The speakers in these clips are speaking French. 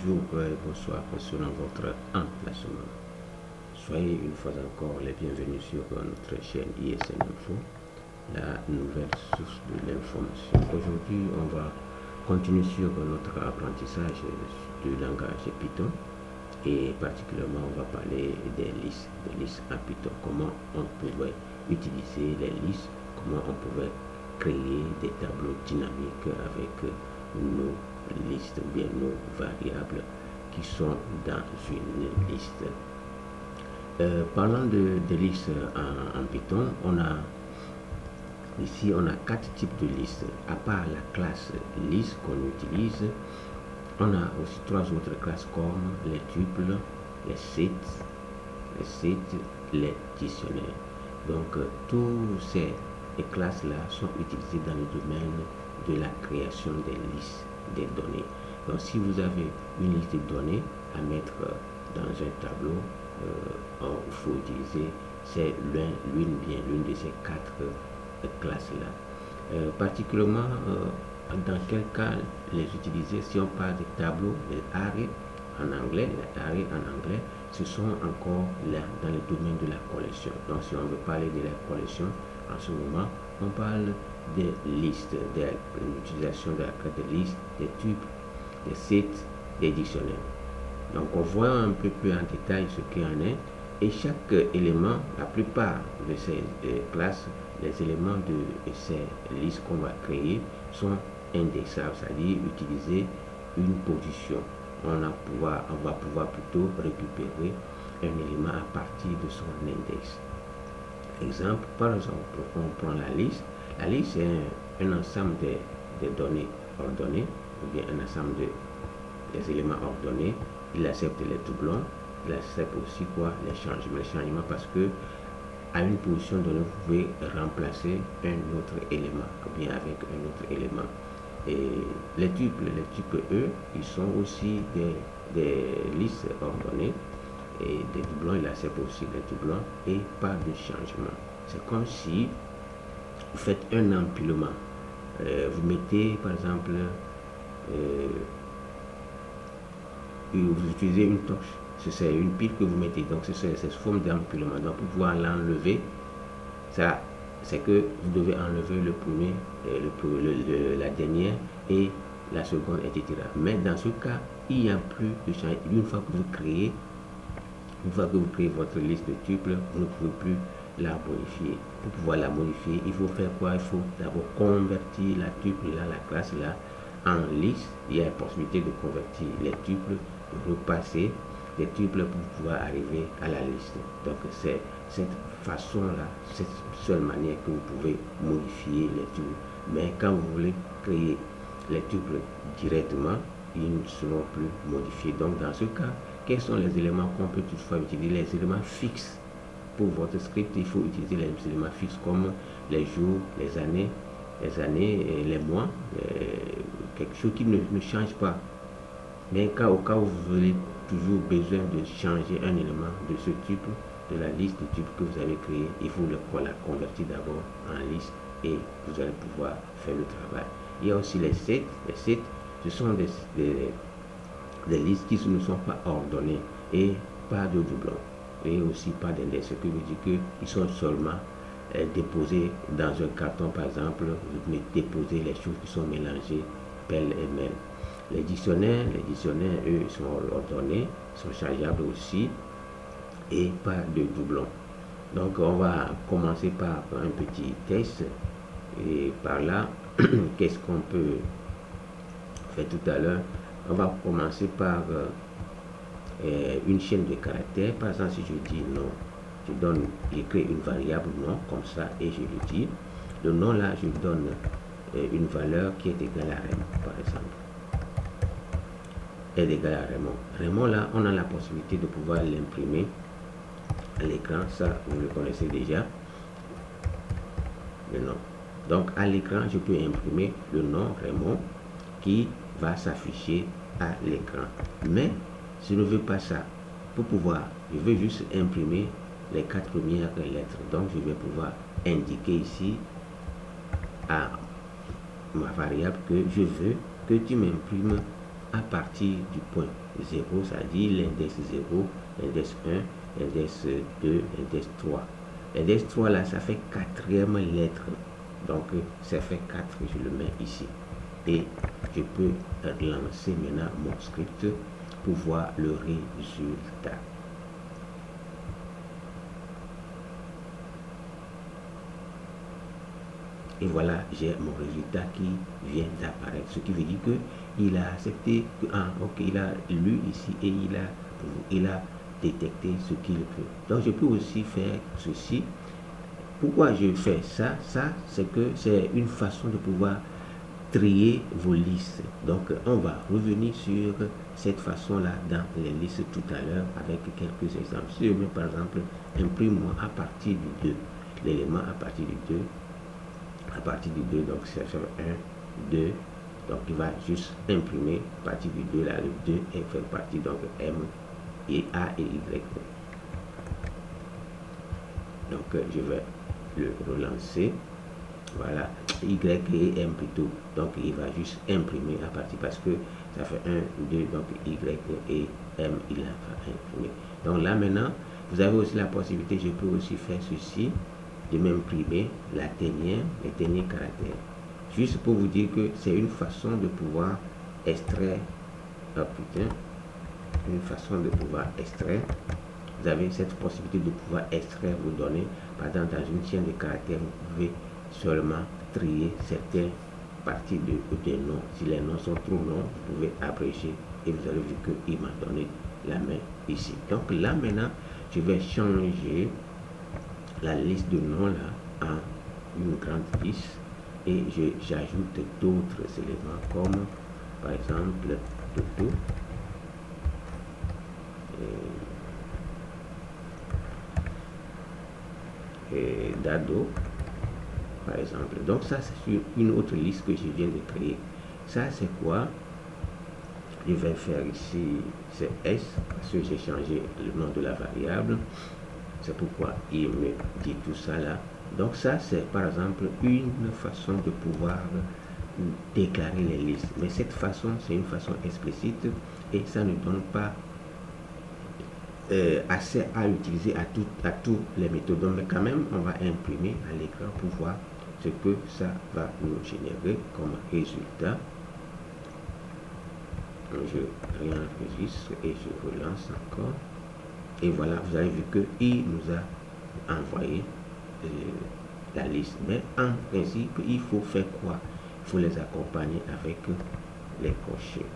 Bonjour et bonsoir selon votre emplacement. Soyez une fois encore les bienvenus sur notre chaîne ISN Info, la nouvelle source de l'information. Aujourd'hui, on va continuer sur notre apprentissage du langage Python et particulièrement on va parler des listes en Python. Comment on pouvait utiliser les listes, comment on pouvait créer des tableaux dynamiques avec nos listes ou bien nos variables qui sont dans une liste. Parlant de listes en Python, ici on a 4 types de listes. À part la classe liste qu'on utilise, on a aussi 3 autres classes comme les tuples, les sets, les dictionnaires. Donc tous ces classes-là sont utilisées dans le domaine de la création des listes des données. Donc si vous avez une liste de données à mettre dans un tableau, il faut utiliser l'une de ces 4 classes-là. Particulièrement, dans quel cas les utiliser? Si on parle de tableau, les arrays en anglais, ce sont encore là dans le domaine de la collection. Donc si on veut parler de la collection, en ce moment, on parle des listes, de l'utilisation de la classe de liste, des tuples, des sets, des dictionnaires. Donc on voit un peu plus en détail ce qu'il y en est. Et chaque élément, la plupart de ces classes, les éléments de ces listes qu'on va créer sont indexables, c'est-à-dire utiliser une position. On va pouvoir plutôt récupérer un élément à partir de son index. Exemple, par exemple, on prend la liste. La liste, c'est un ensemble de données ordonnées, ou bien un ensemble des éléments ordonnés. Il accepte les doublons, il accepte aussi les changements parce que à une position donnée, vous pouvez remplacer un autre élément, ou bien avec un autre élément. Et les tuples, eux, ils sont aussi des listes ordonnées. Et des doublons, il accepte aussi les doublons et pas de changement. C'est comme si vous faites un empilement. Vous mettez par exemple, vous utilisez une torche, c'est une pile que vous mettez, donc c'est cette forme d'empilement. Donc pour pouvoir l'enlever, ça c'est que vous devez enlever le premier, la dernière et la seconde, etc. Mais dans ce cas, il n'y a plus de changement. Une fois que vous créez votre liste de tuples, vous ne pouvez plus la modifier. Pour pouvoir la modifier, il faut faire quoi? Il faut d'abord convertir la tuple là, la classe là, en liste. Il y a la possibilité de convertir les tuples, de repasser les tuples pour pouvoir arriver à la liste. Donc c'est cette façon-là, cette seule manière que vous pouvez modifier les tuples. Mais quand vous voulez créer les tuples directement, ils ne seront plus modifiés. Donc dans ce cas, quels sont les éléments qu'on peut toutefois utiliser? Les éléments fixes. Pour votre script, il faut utiliser les éléments fixes comme les jours, les années et les mois, quelque chose qui ne change pas. Mais au cas où vous avez toujours besoin de changer un élément de ce type, de la liste de types que vous avez créé, il faut la convertir d'abord en liste et vous allez pouvoir faire le travail. Il y a aussi les sets. Les sets, ce sont des listes qui ne sont pas ordonnées et pas de doublons et aussi pas d'index, ce qui veut dire qu'ils sont seulement déposés dans un carton. Par exemple, vous déposez les choses qui sont mélangées pêle et mêle. Les dictionnaires, eux, sont ordonnés, sont chargeables aussi et pas de doublons. Donc on va commencer par un petit test et par là, qu'est-ce qu'on peut faire tout à l'heure? On va commencer par une chaîne de caractères. Par exemple, si je dis non, je crée une variable nom comme ça et je lui dis le nom là, je donne une valeur qui est égale à Raymond, par exemple. Elle est égale à Raymond. Raymond là, on a la possibilité de pouvoir l'imprimer à l'écran. Ça, vous le connaissez déjà. Le nom. Donc à l'écran, je peux imprimer le nom Raymond qui va s'afficher à l'écran. Mais je ne veux pas ça. Pour pouvoir, je veux juste imprimer les 4 premières lettres. Donc je vais pouvoir indiquer ici à ma variable que je veux que tu m'imprimes à partir du point 0, ça dit l'index 0, l'index 1, l'index 2, l'index 3. L'index 3 là, ça fait quatrième lettre. Donc ça fait 4, je le mets ici. Et je peux lancer maintenant mon script pour voir le résultat. Et voilà, j'ai mon résultat qui vient d'apparaître. Ce qui veut dire que il a accepté, ok, il a lu ici et il a détecté ce qu'il peut. Donc je peux aussi faire ceci. Pourquoi je fais ça? Ça, c'est que c'est une façon de pouvoir trier vos listes. Donc on va revenir sur cette façon-là dans les listes tout à l'heure avec quelques exemples. Si je mets par exemple imprime-moi à partir du 2, l'élément à partir du 2, donc ça fait 1, 2, donc il va juste imprimer à partir du 2, là le 2 et fait partie donc M et A et Y. Donc je vais le relancer, voilà, Y et M plutôt, donc il va juste imprimer à partir, parce que ça fait 1, 2, donc Y et M il va imprimer. Donc là maintenant, vous avez aussi la possibilité, je peux aussi faire ceci, de m'imprimer les derniers caractères. Juste pour vous dire que c'est une façon de pouvoir extraire, une façon de pouvoir extraire. Vous avez cette possibilité de pouvoir extraire vos données. Par exemple, dans une chaîne de caractères, vous pouvez seulement trier certaines parties des noms. Si les noms sont trop longs, vous pouvez abréger et vous avez vu qu'il m'a donné la main ici. Donc là maintenant, je vais changer la liste de noms là en une grande liste et j'ajoute d'autres éléments comme par exemple Toto et Dado par exemple. Donc ça c'est sur une autre liste que je viens de créer. Ça c'est quoi? Je vais faire ici, c'est S parce que j'ai changé le nom de la variable. C'est pourquoi il me dit tout ça là. Donc ça, c'est par exemple une façon de pouvoir déclarer les listes. Mais cette façon, c'est une façon explicite et ça ne donne pas accès à utiliser à toutes les méthodes. Mais quand même, on va imprimer à l'écran pour voir ce que ça va nous générer comme résultat. Je réenregistre et je relance encore. Et voilà, vous avez vu qu'il nous a envoyé la liste. Mais en principe, il faut faire quoi? Il faut les accompagner avec les crochets.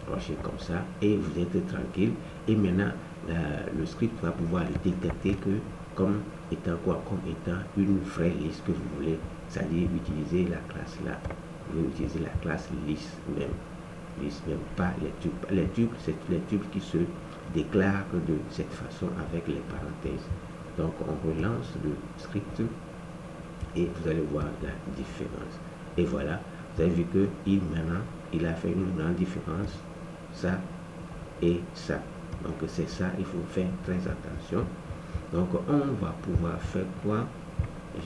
Crochets comme ça. Et vous êtes tranquille. Et maintenant, le script va pouvoir le détecter que comme étant quoi? Comme étant une vraie liste que vous voulez. C'est-à-dire utiliser la classe là. Vous voulez utiliser la classe liste même. Liste même, pas les tubes. Les tubes, c'est les tubes qui se déclare de cette façon avec les parenthèses. Donc on relance le script et vous allez voir la différence. Et voilà, vous avez vu que maintenant il a fait une grande différence, ça et ça. Donc c'est ça, il faut faire très attention. Donc on va pouvoir faire quoi?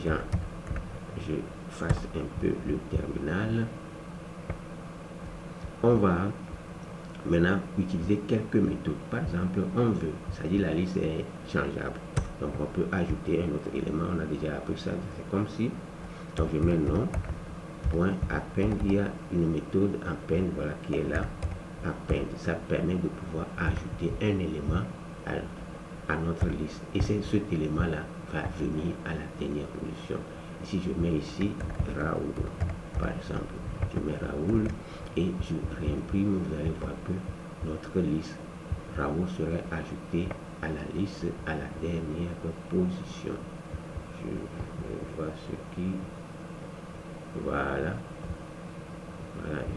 Je fasse un peu le terminal. On va maintenant utiliser quelques méthodes. Par exemple, on veut, c'est-à-dire la liste est changeable. Donc on peut ajouter un autre élément. On a déjà appris ça. C'est comme si, donc je mets nom, point append, il y a une méthode append, voilà qui est là. Append, ça permet de pouvoir ajouter un élément à notre liste. Et c'est cet élément-là va venir à la dernière position. Si je mets ici Raoul, par exemple, je mets Raoul et je réimprime, vous allez voir que notre liste Raoul serait ajouté à la liste à la dernière position. Je vais voir ce qui, voilà,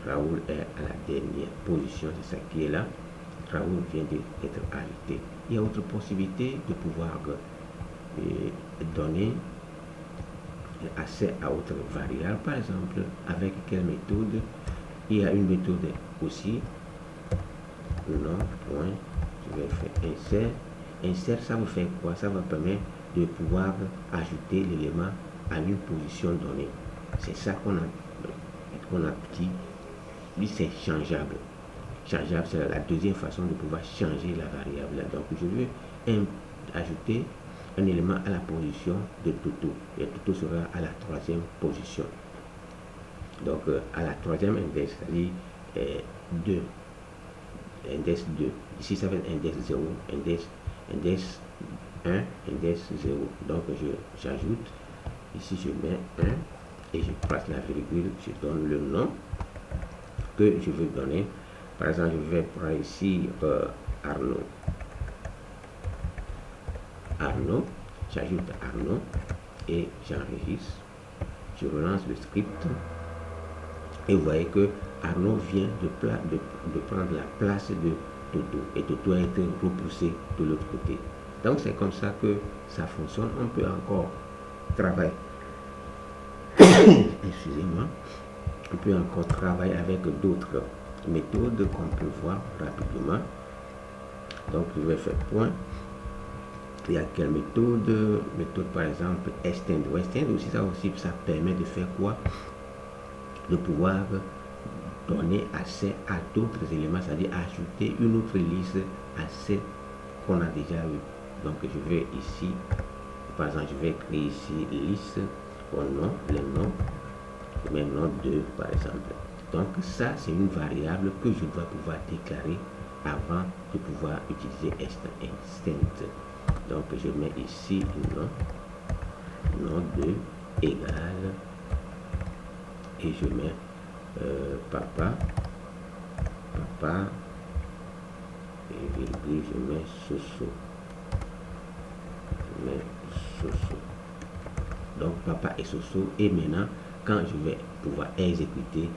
Raoul est à la dernière position, c'est ça qui est là. Raoul vient d'être ajouté. Il y a autre possibilité de pouvoir donner accès à autre variable. Par exemple, avec quelle méthode? Il y a une méthode aussi. Non, point. Je vais faire insert. Insert, ça vous fait quoi? Ça va permettre de pouvoir ajouter l'élément à une position donnée. C'est ça qu'on a dit. Lui, c'est changeable. changeable, c'est la deuxième façon de pouvoir changer la variable là. Donc je veux ajouter un élément à la position de Toto, et Toto sera à la troisième position. Donc à la troisième index, c'est-à-dire 2, index 2, ici ça va être index 0, index 1, index 0. Donc j'ajoute, ici je mets 1 et je place la virgule, je donne le nom que je veux donner. Par exemple, je vais prendre ici Arnaud. Arnaud, j'ajoute Arnaud et j'enregistre. Je relance le script et vous voyez que Arnaud vient de prendre la place de Toto et Toto a été repoussé de l'autre côté. Donc c'est comme ça que ça fonctionne. On peut encore travailler. Excusez-moi. On peut encore travailler avec d'autres méthodes qu'on peut voir rapidement. Donc je vais faire point. Il y a quelle méthode? Méthode par exemple extend. Extend aussi, ça permet de faire quoi? De pouvoir donner accès à d'autres éléments, c'est-à-dire ajouter une autre liste à celle qu'on a déjà eu. Donc je vais ici, par exemple, je vais créer ici liste au nom, les noms, je mets nom 2 par exemple. Donc ça c'est une variable que je dois pouvoir déclarer avant de pouvoir utiliser extend. Donc je mets ici nom 2 égale et je mets papa et virgule, je mets Soso. Donc papa et Soso, et maintenant quand je vais pouvoir exécuter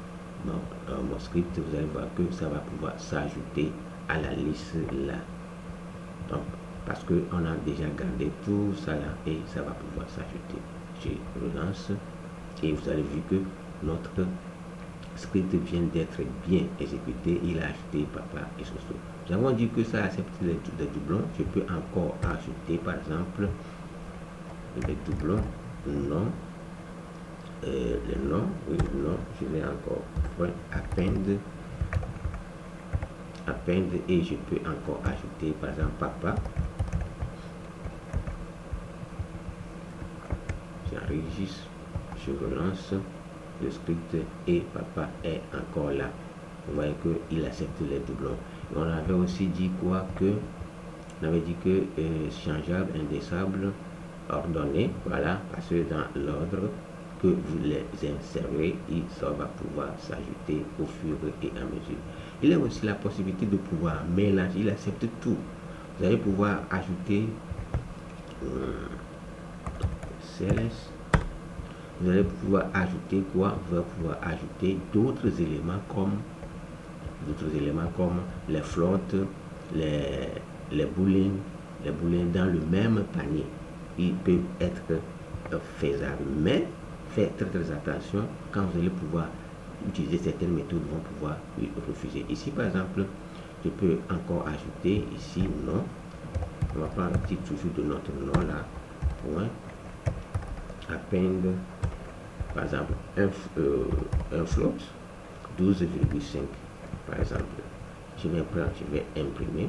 mon script, vous allez voir que ça va pouvoir s'ajouter à la liste là. Donc parce que on a déjà gardé tout ça là et ça va pouvoir s'ajouter. Je relance et vous avez vu que notre script vient d'être bien exécuté. Il a ajouté papa et Soso. Nous avons dit que ça accepte les doublons. Je peux encore ajouter par exemple les doublons, non, le nom, oui, non, je vais encore append et je peux encore ajouter par exemple papa. J'enregistre, je relance le script et papa est encore là. Vous voyez qu'il accepte les doublons. Et on avait aussi dit quoi? Que on avait dit que changeable, indexable, ordonné, voilà, parce que dans l'ordre que vous les insérez, ça va pouvoir s'ajouter au fur et à mesure. Il y a aussi la possibilité de pouvoir mélanger, il accepte tout. Vous allez pouvoir ajouter CLS. Vous allez pouvoir ajouter quoi? Vous allez pouvoir ajouter d'autres éléments comme les flottes, les booleans dans le même panier. Ils peuvent être faisables, mais faites très attention quand vous allez pouvoir utiliser certaines méthodes, vont pouvoir refuser. Ici par exemple, je peux encore ajouter ici non. On va prendre un petit toujours de notre nom là, point append par exemple un float 12,5 par exemple. Je vais imprimer.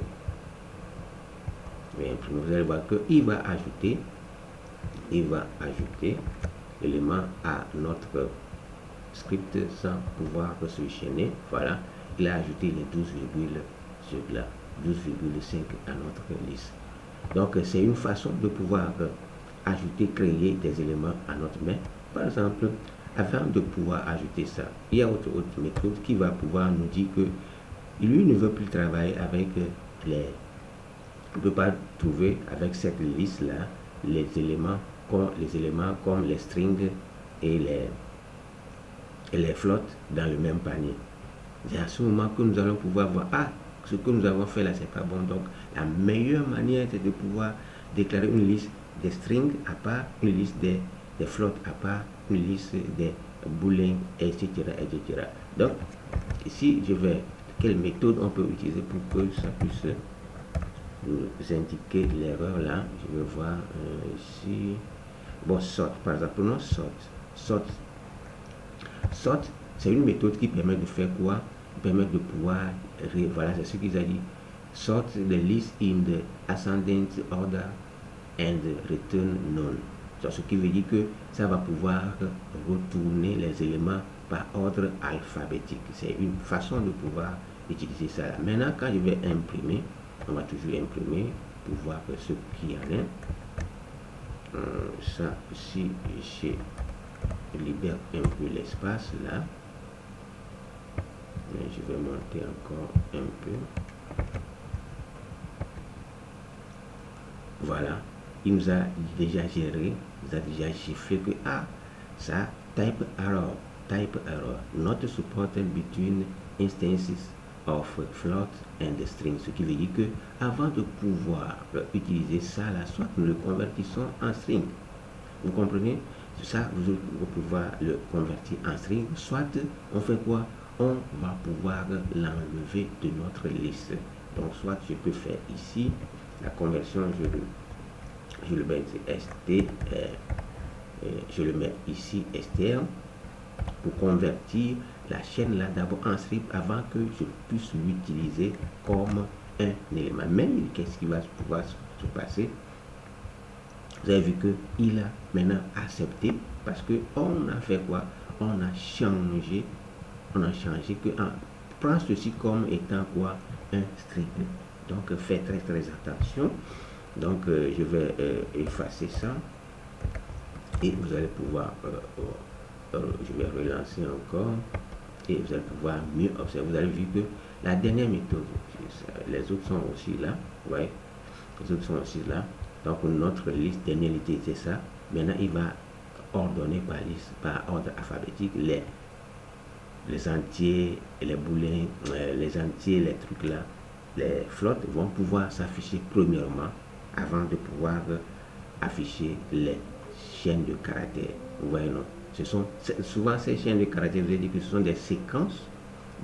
Vous allez voir qu'il va ajouter l'élément à notre script sans pouvoir switcher. Voilà, il a ajouté les 12,5 à notre liste. Donc c'est une façon de pouvoir ajouter, créer des éléments à notre main. Par exemple, avant de pouvoir ajouter ça, il y a autre méthode qui va pouvoir nous dire que lui ne veut plus travailler avec les... On ne peut pas trouver avec cette liste là les éléments comme les strings et les flottes dans le même panier. C'est à ce moment que nous allons pouvoir voir, ce que nous avons fait là c'est pas bon. Donc la meilleure manière c'est de pouvoir déclarer une liste des strings à part, une liste des flottes à part, une liste des booleans, etc. Donc ici quelle méthode on peut utiliser pour que ça puisse nous indiquer l'erreur là? Je vais voir ici. Bon, sort par exemple, sort, c'est une méthode qui permet de faire quoi? permettre de pouvoir, voilà, c'est ce qu'ils ont dit, sort the list in the ascending order and return none. Ce qui veut dire que ça va pouvoir retourner les éléments par ordre alphabétique. C'est une façon de pouvoir utiliser ça. Maintenant, quand je vais imprimer, on va toujours imprimer pour voir ce qu'il y en a. Ça, si je libère un peu l'espace là, mais je vais monter encore un peu. Voilà, il nous a déjà géré, il nous a déjà chiffré que ça, type error, not supported between instances of float and string, ce qui veut dire que avant de pouvoir utiliser ça là, soit nous le convertissons en string, vous comprenez, ça vous allez pouvoir le convertir en string, soit on fait quoi, on va pouvoir l'enlever de notre liste. Donc soit je peux faire ici la conversion, je le mets ST, je le mets ici str pour convertir la chaîne là d'abord en script avant que je puisse l'utiliser comme un élément. Mais qu'est-ce qui va pouvoir se passer? Vous avez vu que il a maintenant accepté parce que on a fait quoi? On a changé que prend ceci comme étant quoi? Un string. Donc faites très attention. Donc je vais effacer ça et vous allez pouvoir je vais relancer encore et vous allez pouvoir mieux observer. Vous avez vu que la dernière méthode, les autres sont aussi là, ouais, les autres sont aussi là. Donc notre liste dernière liste c'est ça. Maintenant il va ordonner par liste, par ordre alphabétique les entiers, les boulins, les entiers, les trucs là, les flottes vont pouvoir s'afficher premièrement avant de pouvoir afficher les chaînes de caractères. Vous voyez, non? Ce sont souvent ces chaînes de caractères, vous avez dit que ce sont des séquences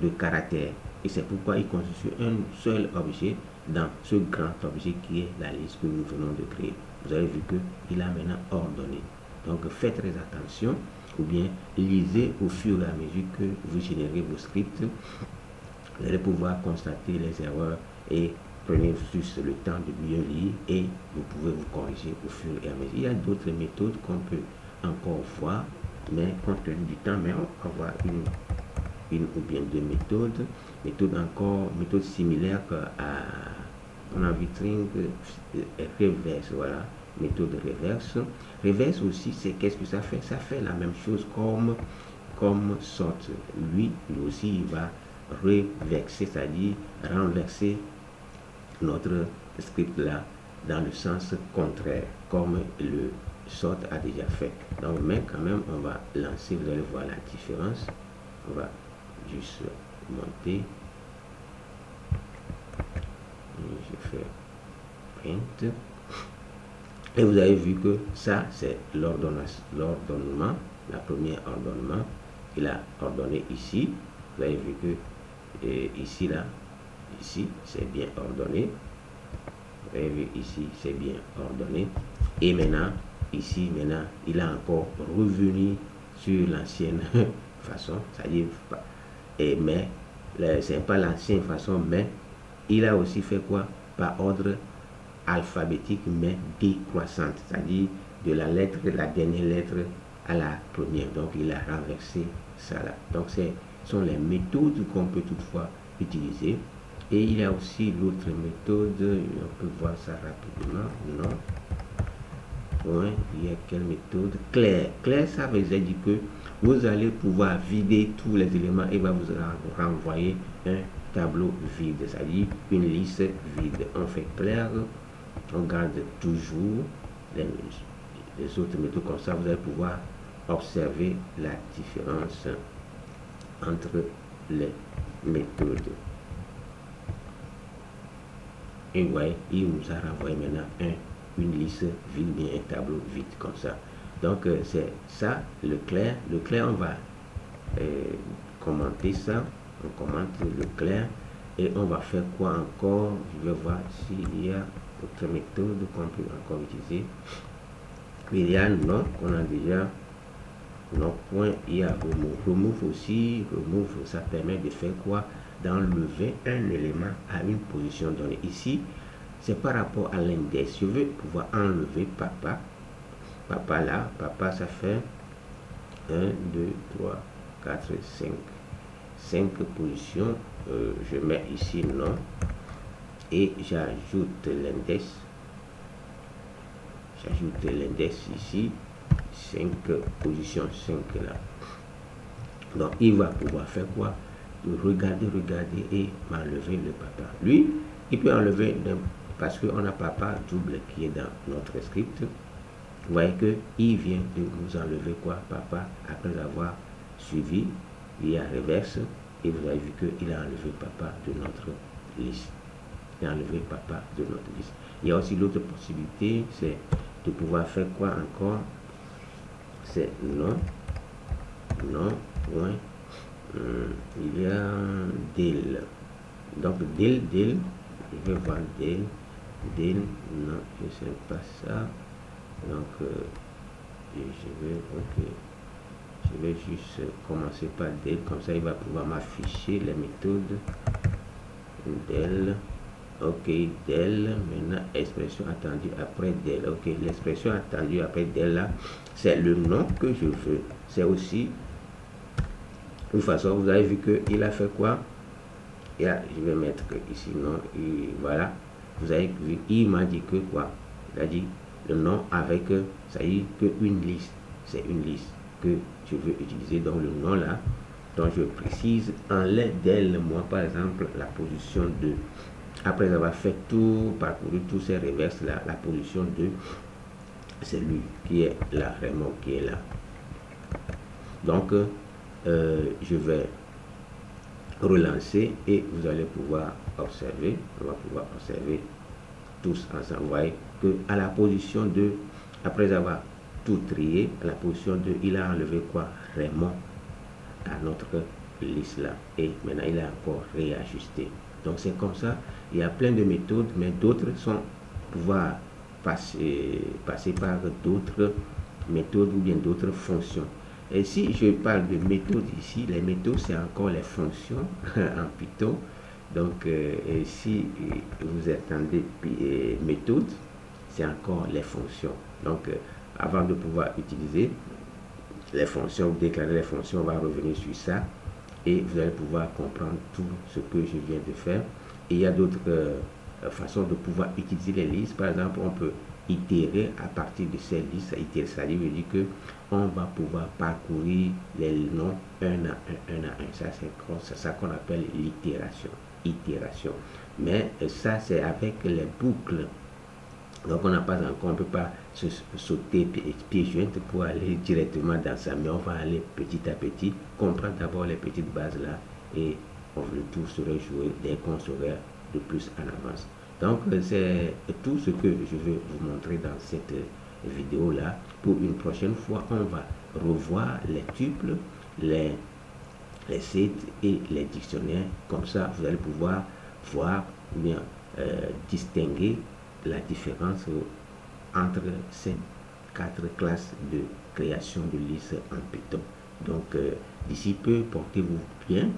de caractères. Et c'est pourquoi ils constituent un seul objet dans ce grand objet qui est la liste que nous venons de créer. Vous avez vu qu'il a maintenant ordonné. Donc faites très attention, ou bien lisez au fur et à mesure que vous générez vos scripts. Vous allez pouvoir constater les erreurs et prenez juste le temps de bien lire et vous pouvez vous corriger au fur et à mesure. Il y a d'autres méthodes qu'on peut encore voir, mais compte tenu du temps, mais on va voir une ou bien deux méthodes. Méthode similaire à on a vu string reverse, voilà, méthode reverse. Reverse aussi, c'est qu'est-ce que ça fait? Ça fait la même chose comme sort. Lui aussi, il va reverser, c'est-à-dire renverser notre script là dans le sens contraire, comme le sort a déjà fait. Donc, mais quand même, on va lancer, vous allez voir la différence. On va juste monter. Je fais print. Et vous avez vu que ça, c'est l'ordonnement, la première ordonnement. Il a ordonné ici. Vous avez vu que ici, là, ici, c'est bien ordonné. Vous avez vu ici, c'est bien ordonné. Et maintenant, ici, maintenant, il a encore revenu sur l'ancienne façon. C'est-à-dire, mais, c'est pas l'ancienne façon, mais il a aussi fait quoi? Par ordre alphabétique, mais décroissante. C'est-à-dire, de la dernière lettre à la première. Donc, il a renversé ça là. Donc, ce sont les méthodes qu'on peut toutefois utiliser. Et il y a aussi l'autre méthode, on peut voir ça rapidement, non? Ouais, il y a quelle méthode? Claire. Claire, ça veut dire que vous allez pouvoir vider tous les éléments et va vous renvoyer un tableau vide, c'est-à-dire une liste vide. On fait clair, on garde toujours les autres méthodes comme ça, vous allez pouvoir observer la différence entre les méthodes. Et ouais, il nous a renvoyé maintenant une liste vide, bien un tableau vide comme ça. Donc c'est ça, le clair. Le clair, on va commenter ça. On commente le clair. Et on va faire quoi encore? Je vais voir s'il y a d'autres méthodes qu'on peut encore utiliser. Il y a non, qu'on a déjà. Non, point, il y a remove. Remove aussi. Remove, ça permet de faire quoi? d'enlever un élément à une position donnée. Ici, c'est par rapport à l'index. Je veux pouvoir enlever papa. Papa là, papa ça fait 1, 2, 3, 4, 5. 5 positions. Je mets ici non. Et j'ajoute l'index. J'ajoute l'index ici. 5 positions, 5 là. Donc il va pouvoir faire quoi? Regarder et m'enlever le papa. Lui, il peut enlever parce qu'on a papa double qui est dans notre script. Vous voyez qu'il vient de nous enlever quoi? Papa, après avoir suivi, il y a reverse et vous avez vu qu'il a enlevé papa de notre liste. Il a enlevé papa de notre liste. Il y a aussi l'autre possibilité, c'est de pouvoir faire quoi encore? C'est non, point. Il y a del. Donc del, je vais voir del, non, je ne sais pas ça. Donc je vais juste commencer par del, comme ça il va pouvoir m'afficher les méthodes del. Ok, del, maintenant expression attendue après del. Ok, l'expression attendue après del là, c'est le nom que je veux. C'est aussi de toute façon, vous avez vu qu'il a fait quoi? Et là, je vais mettre ici non, et voilà. Vous avez vu, il m'a dit que quoi? Il a dit le nom avec, ça y est, que une liste. C'est une liste que je veux utiliser. Donc le nom là, donc je précise en l'aide d'elle, moi par exemple, la position 2. Après avoir fait tout, parcouru tous ces reverses là, la position 2, c'est lui qui est là, vraiment qui est là. Donc, je vais relancer et vous allez pouvoir observer, on va pouvoir observer tous ensemble. Vous voyez que à la position 2, après avoir tout trié, à la position 2, il a enlevé quoi? Raymond à notre liste là. Et maintenant, il a encore réajusté. Donc, c'est comme ça. Il y a plein de méthodes, mais d'autres sont pouvoir passer par d'autres méthodes ou bien d'autres fonctions. Et si je parle de méthodes ici, les méthodes, c'est encore les fonctions en Python. Donc, si vous attendez méthode, c'est encore les fonctions. Donc, avant de pouvoir utiliser les fonctions, déclarer les fonctions, on va revenir sur ça. Et vous allez pouvoir comprendre tout ce que je viens de faire. Et il y a d'autres façons de pouvoir utiliser les listes. Par exemple, on peut itérer à partir de ces listes. Itérer, ça veut dire que on va pouvoir parcourir les noms un à un. Ça, c'est ça qu'on appelle l'itération. Mais ça, c'est avec les boucles. Donc, on n'a pas encore, on ne peut pas se sauter pieds joints pour aller directement dans ça. Mais on va aller petit à petit, comprendre d'abord les petites bases là. Et le tout serait joué dès qu'on serait de plus en avance. Donc, c'est tout ce que je vais vous montrer dans cette vidéo là. Pour une prochaine fois, on va revoir les tuples, les sites et les dictionnaires. Comme ça, vous allez pouvoir voir ou bien distinguer la différence entre ces 4 classes de création de listes en Python. Donc, d'ici peu, portez-vous bien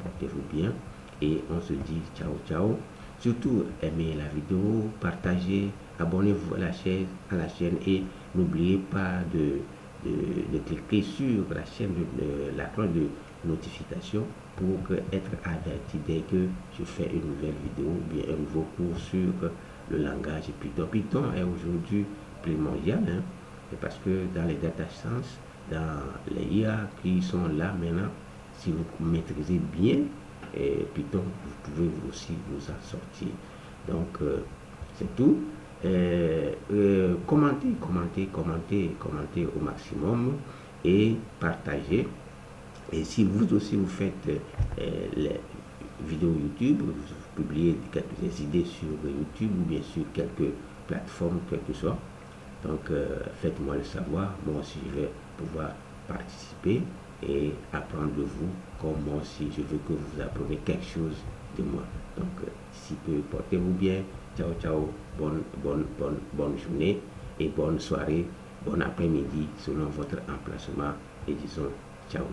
et on se dit ciao. Surtout, aimez la vidéo, partagez, abonnez-vous à la chaîne et n'oubliez pas de cliquer sur la chaîne, la cloche de notification pour être averti dès que je fais une nouvelle vidéo ou bien un nouveau cours sur le langage Python. Python est aujourd'hui primordial, parce que dans les data science, dans les IA qui sont là maintenant, si vous maîtrisez bien Python, vous pouvez aussi vous en sortir. Donc, c'est tout. Commentez au maximum et partagez. Et si vous aussi vous faites les vidéos YouTube, vous publiez quelques idées sur YouTube ou bien sur quelques plateformes, quel que soit. Donc, faites-moi le savoir. Moi aussi, je vais pouvoir participer et apprendre de vous, comme moi aussi, je veux que vous appreniez quelque chose de moi. Donc, si peu, portez-vous bien. Ciao. Bonne journée et bonne soirée, bon après-midi selon votre emplacement. Et disons ciao.